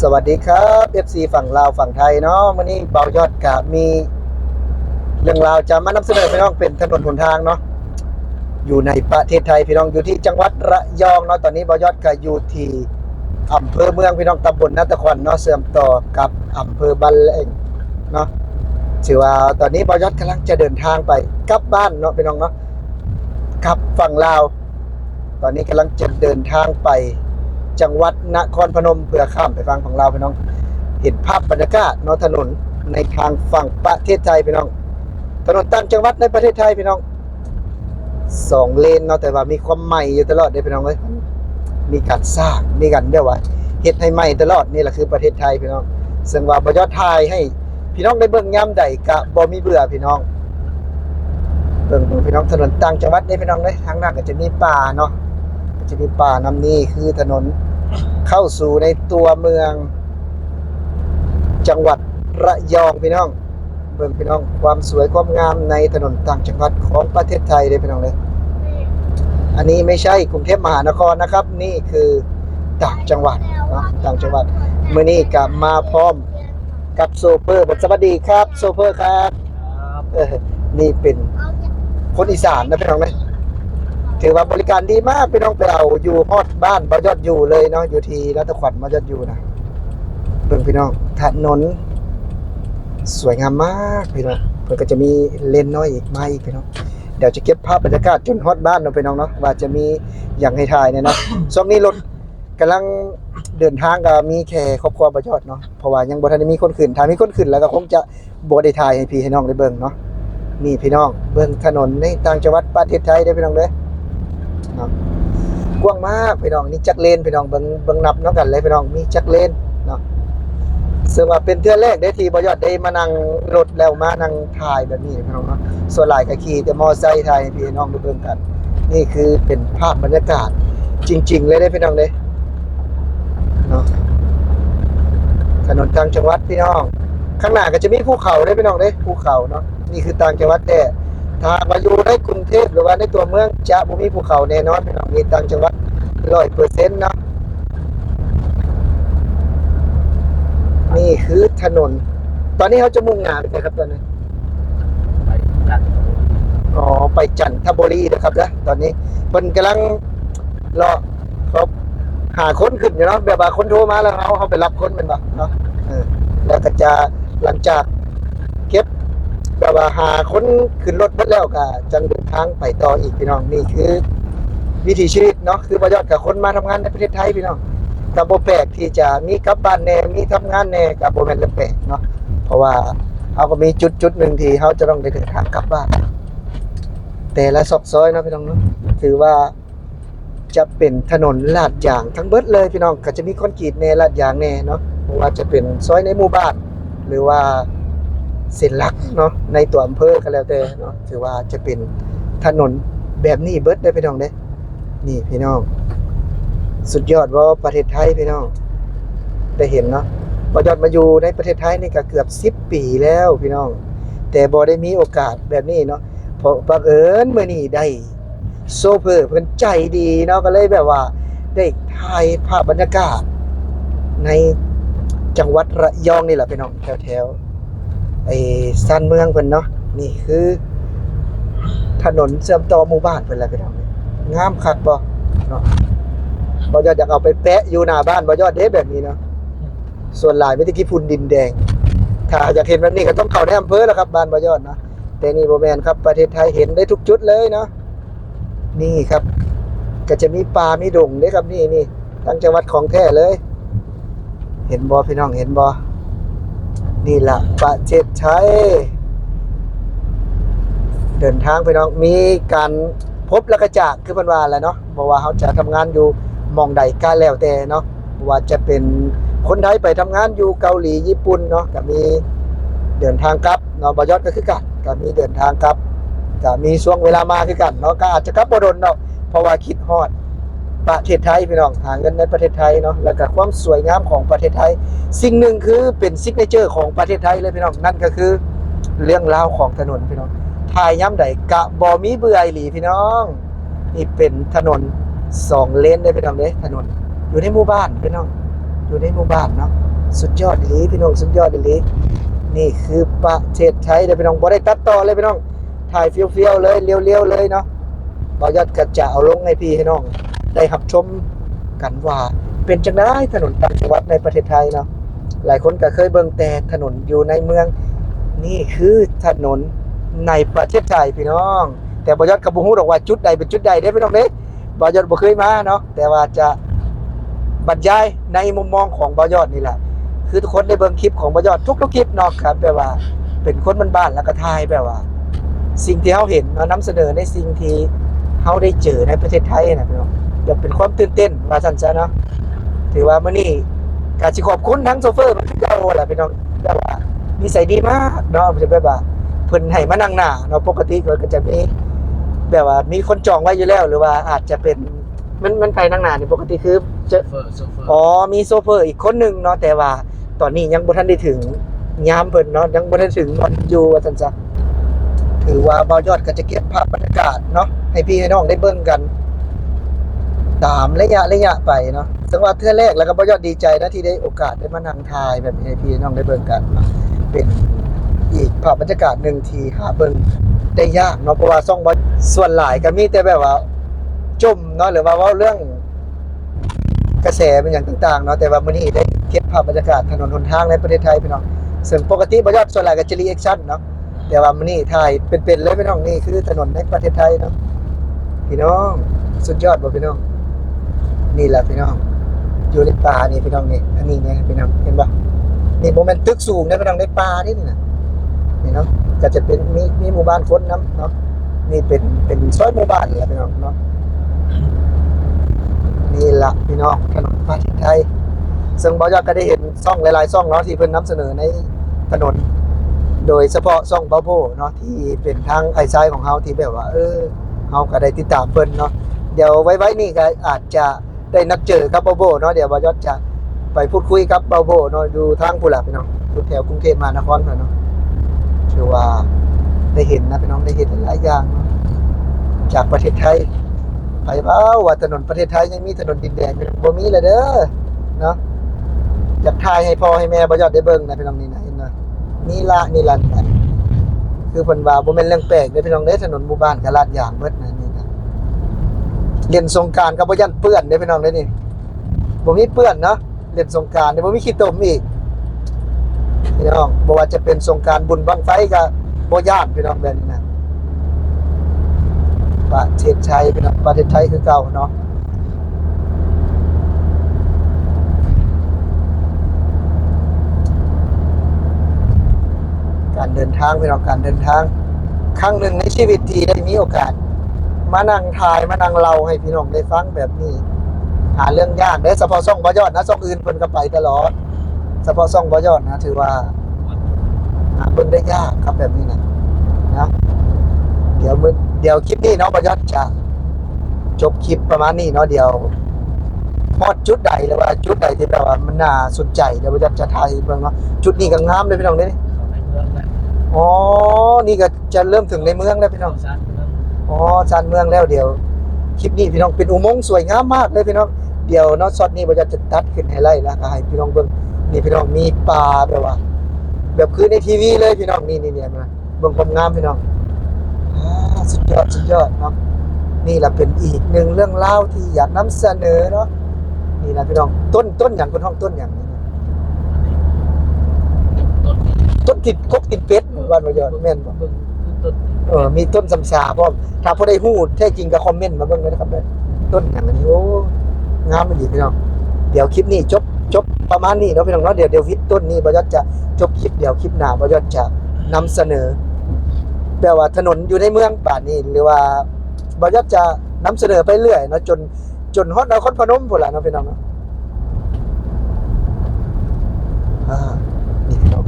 สวัสดีครับ FC ฝั่งลาวฝั่งไทยเนาะวันนี้เบายอดกะมีเรื่องราวจะมานำเสนอพี่น้องเป็นถนนหนทางเนาะอยู่ในประเทศไทยพี่น้องอยู่ที่จังหวัดระยองเนาะตอนนี้เบายอดกะอยู่ที่อำเภอเมืองพี่น้องตำบลนาตะควันเนาะเชื่อมต่อกับอำเภอบ้านแหลงเนาะถือว่าตอนนี้เบายอดกำลังจะเดินทางไปกลับบ้านเนาะพี่น้องเนาะกลับฝั่งลาวตอนนี้กำลังจะเดินทางไปจังหวัดนครพนมเพื่อข้ามไปฝั่งของลาวพี่น้องเห็นภาพบรรยากาศเนาะถนนในทางฝั่งประเทศไทยพี่น้องถนนต่างจังหวัดในประเทศไทยพี่น้อง2 เลนเนาะแต่ว่ามีความใหม่อยู่ตลอดเด้พี่น้องเอ้ยมีการสร้างมีการแบบว่าเฮ็ดให้ใหม่ตลอดนี่แหละคือประเทศไทยพี่น้องซึ่งว่าบ่ยอดถ่ายให้พี่น้องได้เบิ่งยามใดก็บ่มีเบื่อพี่น้องเบิ่งพี่น้องถนนต่างจังหวัดได้พี่น้องเด้ทางหน้าก็จะมีป่าเนาะก็จะมีป่านำนี่คือถนนเข้าสู่ในตัวเมืองจังหวัดระยองพี่น้องเบิ่งพี่น้องความสวยความงามในถนนต่างจังหวัดของประเทศไทยเลยพี่น้องเลยอันนี้ไม่ใช่กรุงเทพมหานครนะครับนี่คือต่างจังหวัดเนาะต่างจังหวัดมื้อนี้ก็มาพร้อมกับโซเฟอร์สวัสดีครับโซเฟอร์ครับนี่เป็นคนอีสานนะพี่น้องเลยถือว่าบริการดีมากพี่น้องไปเอาอยู่ฮอดบ้านบ่ยอดอยู่เลยเนาะอยู่ที่รัตขวัญบ่ยอดอยู่นะเบิ่งพี่น้องถนนสวยงามมากพี่น้องเพิ่นก็จะมีเลนน้อยอีกมาอีกพี่น้องเดี๋ยวจะเก็บภาพบรรยากาศจนฮอดบ้านเนาะพี่น้องเนาะว่าจะมีอย่างให้ถ่ายเนี่ยนะช่วงนี้รถกำลังเดินทางก็มีแค่ครอบครัวบ่ยอดเนาะเพราะว่ายังบ่ทันได้มีคนขึ้นถ้ามีคนขึ้นแล้วก็คงจะบ่ได้ถ่ายให้พี่ให้น้องได้เบิ่งเนาะนี่พี่น้องเบิ่งถนนในต่างจังหวัดประเทศไทยเด้อพี่น้องเด้อ กว้างมากพี่น้องนี่จักเลนพี่น้องเบิ่งนับน้องกันเลยพี่น้องมีจักเลนเนาะซึ่งว่าเป็นเทื่อแรกได้ที่บ่ยอดได้มานั่งรถแล้วมานั่งถ่ายแบบนี้พี่น้องเนาะส่วนหลายก็ขี่แต่มอไซค์ถ่ายให้พี่น้องได้เบิ่งกันนี่คือเป็นภาพบรรยากาศจริงๆเลยเด้พี่น้องเด้เนาะถนนต่างจังหวัดพี่น้องข้างหน้าก็จะมีภูเขาเด้พี่น้องเด้ภูเขาเนาะนี่คือต่างจังหวัดแท้ถ้ามาอยู่ในกรุงเทพหรือว่าในตัวเมืองจะบ่มีภูเขาแน่นอนพี่น้องมีต่างจังหวัด 100%เนาะนี่คือถนนตอนนี้เขาจะมุ่งหน้าไปไหนครับตอนนี้ไปจันทบุรีอ๋อไปจันทบุรีนะครับนะตอนนี้เพิ่นกำลังรอเขาหาคนขึ้นอยู่เนาะแบบว่าคนโทรมาแล้วเขาไปรับคนเป็นบ่เนาะแล้วก็จะหลังจากเก็บแบบว่าหาคนขึ้นรถหมดแล้วก็จังเดินทางไปต่ออีกพี่น้องนี่คือวิถีชีวิตเนาะคือบ่ยอดกับคนมาทำงานในประเทศไทยพี่น้องก็บ่แปลกที่จะมีกลับบ้านแน่มีทำงานแน่ก็บ่แม่นเรื่องแปลกเนาะเพราะว่าเขาก็มีจุดหนึ่งที่เขาจะต้องได้เดินทางกลับบ้านแต่ละซอกซอยเนาะพี่น้องเนาะถือว่าจะเป็นถนนลาดยางทั้งเบิดเลยพี่น้องก็จะมีคอนกรีตแน่ลาดยางแน่เนาะเพราะว่าจะเป็นซอยในหมู่บ้านหรือว่าเส้นหลักเนาะในตัวอำเภอก็แล้วแต่เนาะถือว่าจะเป็นถนนแบบนี้เบิดได้พี่น้องเด้นี่พี่น้องสุดยอดว่าประเทศไทยพี่น้องได้เห็นเนาะบ่ยอดมาอยู่ในประเทศไทยนี่ก็เกือบ10 ปีแล้วพี่น้องแต่บ่ได้มีโอกาสแบบนี้เนาะเพราะบังเอิญมื้อนี้ได้โซเฟอร์เพิ่นใจดีเนาะก็เลยแบบว่าได้ถ่ายภาพบรรยากาศในจังหวัดระยองนี่แหละพี่น้องแถวๆไอ้ซ่านเมืองเพิ่นเนาะนี่คือถนนเชื่อมต่อหมู่บ้านเพิ่นแหละพี่น้องงามคักบ่เนาะบ่ยอดอยากเอาไปแปะอยู่หน้าบ้านบ่ยอดเด้แบบนี้เนาะส่วนหลายไม่ได้ขี้ฝุ่นดินแดงถ้าอยากเห็นแบบนี้ก็ต้องเข้าในอำเภอแล้วครับบ้านบ่ยอดนะแต่นี่บ่แม่นครับประเทศไทยเห็นได้ทุกจุดเลยเนาะนี่ครับก็จะมีป่ามีดงเด้ครับนี่ทั้งจังหวัดของแท้เลยเห็นบ่พี่น้องเห็นบ่นี่ล่ะประเทศไทยเดินทางพี่น้องมีการพบแล้วก็จากคือเพิ่นว่าแหละเนาะเพราะว่าเขาจะทำงานอยู่หม่องใดก็แล้วแต่เนาะว่าจะเป็นคนไทยไปทำงานอยู่เกาหลีญี่ปุ่นเนาะก็มีเดินทางกลับเนาะบ่ยอดก็คือกันก็มีเดินทางกลับก็มีช่วงเวลามาคือกันเนาะก็อาจจะกลับบ่ดนเนาะเพราะว่าคิดฮอดประเทศไทยพี่น้องหาเงินในประเทศไทยเนาะแล้วก็ความสวยงามของประเทศไทยสิ่งหนึ่งคือเป็นซิกเนเจอร์ของประเทศไทยเลยพี่น้องนั่นก็คือเรื่องราวของถนนพี่น้องถ่ายย้ำใดกะบ่มีเบื่ออีหลีพี่น้องนี่เป็นถนน2 เลนได้พี่น้องเด้ถนนอยู่ในหมู่บ้านพี่น้องอยู่ในหมู่บ้านเนาะ สุดยอดเลยพี่น้องสุดยอดเลยนี่คือประเทศไทยเด้อพี่น้องบ่ได้ตัดต่อเลยพี่น้องถ่ายเฟี้ยวๆเลยเรียวๆเลยเนาะบ่ยอดก็จะเอาลงให้พี่ให้น้องได้รับชมกันว่าเป็นจังได๋ถนนต่างจังหวัดในประเทศไทยเนาะหลายคนก็เคยเบิ่งแต่ถนนอยู่ในเมืองนี่คือถนนในประเทศไทยพี่น้องแต่บ่ยอดก็บ่ฮู้ดอกว่าจุดใดเป็นจุดใดเด้พี่น้องเด้บ่ยอดบ่เคยมาเนาะแต่ว่าจะบรรยายในมุมมองของบ่ยอดนี่แหละคือทุกคนได้เบิ่งคลิปของบ่ยอดทุกๆคลิปเนาะครับแบบว่าเป็นคนบ้านๆแล้วก็ถ่ายแบบว่าสิ่งที่เฮาเห็นเนาะนำเสนอในสิ่งที่เฮาได้เจอในประเทศไทยนะพี่น้องจะเป็นความตื่นเต้นว่าซั่นซะเนาะถือว่ามื้อนี้ก็สิขอบคุณทั้งโชเฟอร์ที่เก่าแหละพี่น้องแบบว่านิสัยดีมากเนาะจะแบบว่าเพิ่นให้มานั่งหน้าเนาะปกติก็จะมีแบบว่ามีคนจองไว้อยู่แล้วหรือว่าอาจจะเป็นมันไปนั่งหน้านี่ปกติคือจะ โซเฟอร์ อ๋อมีโชเฟอร์อีกคนหนึงเนาะแต่ว่าตอนนี้ยังบ่ทันได้ถึงยามเพิ่นเนาะยังบ่ทันถึงวันอยู่ว่าซั่นซะถือว่าบ่าวยอดก็จะเก็บภาพบรรยากาศเนาะให้พี่ให้น้องได้เบิ่งกันตามระยะไปเนาะซึ่งว่าเทื่อแรกแล้วก็บ่าวยอดดีใจนะที่ได้โอกาสได้มานั่งถ่ายแบบนี้ให้พี่ให้น้องได้เบิ่งกันเนาะเป็นอีกภาพบรรยากาศหนึงที่หาเบิ่งได้ยากเนาะเพราะว่าช่องบ่ส่วนหลายก็มีแต่แบบว่าจมเนาะหรือว่าเว้าเรื่องกระแสเป็นอย่างต่างๆเนาะแต่ว่ามื้อนี้ได้เก็บภาพบรรยากาศถนนหนทางในประเทศไทยพี่น้องซึ่งปกติบ่ยอดส่วนหลายก็จะรีแอคชั่นเนาะแต่ว่ามื้อนี้ถ่ายเป็นๆเลยพี่น้องนี่คือถนนในประเทศไทยเนาะพี่น้องสุดยอดบ่พี่น้องนี่แหละพี่น้องอยู่ในป่านี่พี่น้องนี่อันนี้เนี่ยพี่น้องเห็นบ่นี่บ่แม่นตึกสูงนะพี่น้องในป่านี่น่ะนี่เนาะก็จะเป็นมีหมู่บ้านคนนํเนาะนี่เป็นซอยหมู่บ้านนี่แหละพี่น้องเนาะนี่ล่ะพี่น้องถนนประเทศไทยซึ่งบ่ยอดก็ได้เห็นช่องหลายๆช่องเนาะที่เพิ่นนำเสนอในถนนโดยเฉพาะช่องเบาโบเนาะที่เป็นทางไอ้ชายของเฮาที่แบบว่าเฮาก็ได้ติดตามเพิ่นเนาะเดี๋ยวไว้นี่ก็อาจจะได้นัดเจอกับเบาโบเนาะเดี๋ยวบ่ยอดจะไปพูดคุยกับเบาโบเนาะอยู่ทางพุ่นล่ะพี่น้องอยู่แถวกรุงเทพมหานครพุ่นเนาะถือว่าได้เห็นนะพี่น้องได้เห็นหลายอย่างเนาะจากประเทศไทยไปว่าถนนประเทศไทยยังมีถนนดินแดงบ่มีเลยเด้อเนาะอยากถ่ายให้พ่อให้แม่บ่ยอดได้เบิ่งนะพี่น้องนี่นะเห็นเนาะนี่ล่ะคือเพิ่นว่าบ่แม่นเรื่องแปลกเด้อพี่น้องเด้อถนนหมู่บ้านก็ลาดยางเบิดนะนี่นะเล่นสงกรานต์ก็บ่ยันเปื้อนเด้อพี่น้องเด้อนี่บ่มีเปื้อนเนาะเล่นสงกรานต์นี่บ่มีขี้ตมอีกพี่น้องบ่ว่าจะเป็นสงกรานต์บุญบั้งไฟก็บ่ย้านพี่น้องแบบนี้นะประเทศไทยพี่น้องประเทศไทยคือเก่าเนาะการเดินทางพี่น้องการเดินทางครั้งหนึ่งในชีวิตที่ได้มีโอกาสมานั่งถ่ายมานั่งเล่าให้พี่น้องได้ฟังแบบนี้หาเรื่องยากเด้อเฉพาะช่องบ่ยอดนะช่องอื่นเพิ่นก็ไปตลอดเฉพาะช่องบ่ยอดนะถือว่าหาเบิ่งได้ยากครับแบบนี้นะเดี๋ยวคลิปนี้เนาะบ่ยอดจะจบคลิปประมาณนี้เนาะเดี๋ยวฮอดจุดใดหรือว่าจุดใดที่แบบว่ามันน่าสนใจเดี๋ยวบ่ยอดจะถ่ายเบิ่งเนาะจุดนี้ก็งามเลยพี่น้องเด้อ เข้าในเมืองแล้ว อ๋อนี่ก็จะเริ่มถึงในเมืองแล้วพี่น้อง ชานเมือง อ๋อชานเมืองแล้วเดี๋ยวคลิปนี้พี่น้องเป็นอุโมงค์สวยงามมากเลยพี่น้องเดี๋ยวเนาะช็อตนี้บ่จะตัดขึ้นให้ไล่แล้วก็ให้พี่น้องเบิ่งนี่พี่น้องมีป่าแบบว่าแบบคือในทีวีเลยพี่น้องนี่เนี่ยนะเบิ่งความงามพี่น้องสุดยอดเนาะนี่แหละเป็นอีกหนึ่งเรื่องเล่าที่อยากนำเสนอเนาะนี่นะพี่น้องต้นอย่างคนห้องต้นอย่างนี้ ต้น ต้นติดกกติดเป็ดบ้านบ่ยอดแม่นบ่ เบิ่งต้น มีต้นสำชาพร้อมถ้าผู้ใดฮู้แท้จริงก็คอมเมนต์มาเบิ่งเลยนะครับเด้อต้นอย่างนี้โอ้งามดีพี่น้องเดี๋ยวคลิปนี้จบประมาณนี้เนาะพี่น้องเนาะเดี๋ยววิดต้นนี้บ่ยอดจะจบคลิปเดี๋ยวคลิปหน้าบ่ยอดจะนำเสนอแปลว่าถนนอยู่ในเมืองป่านนี้หรือว่าบ่ยอดจะนำเสนอไปเรื่อยเนาะจนฮอดนครพนมพุ่นล่ะเนาะพี่น้องเนาะนี่พี่น้อง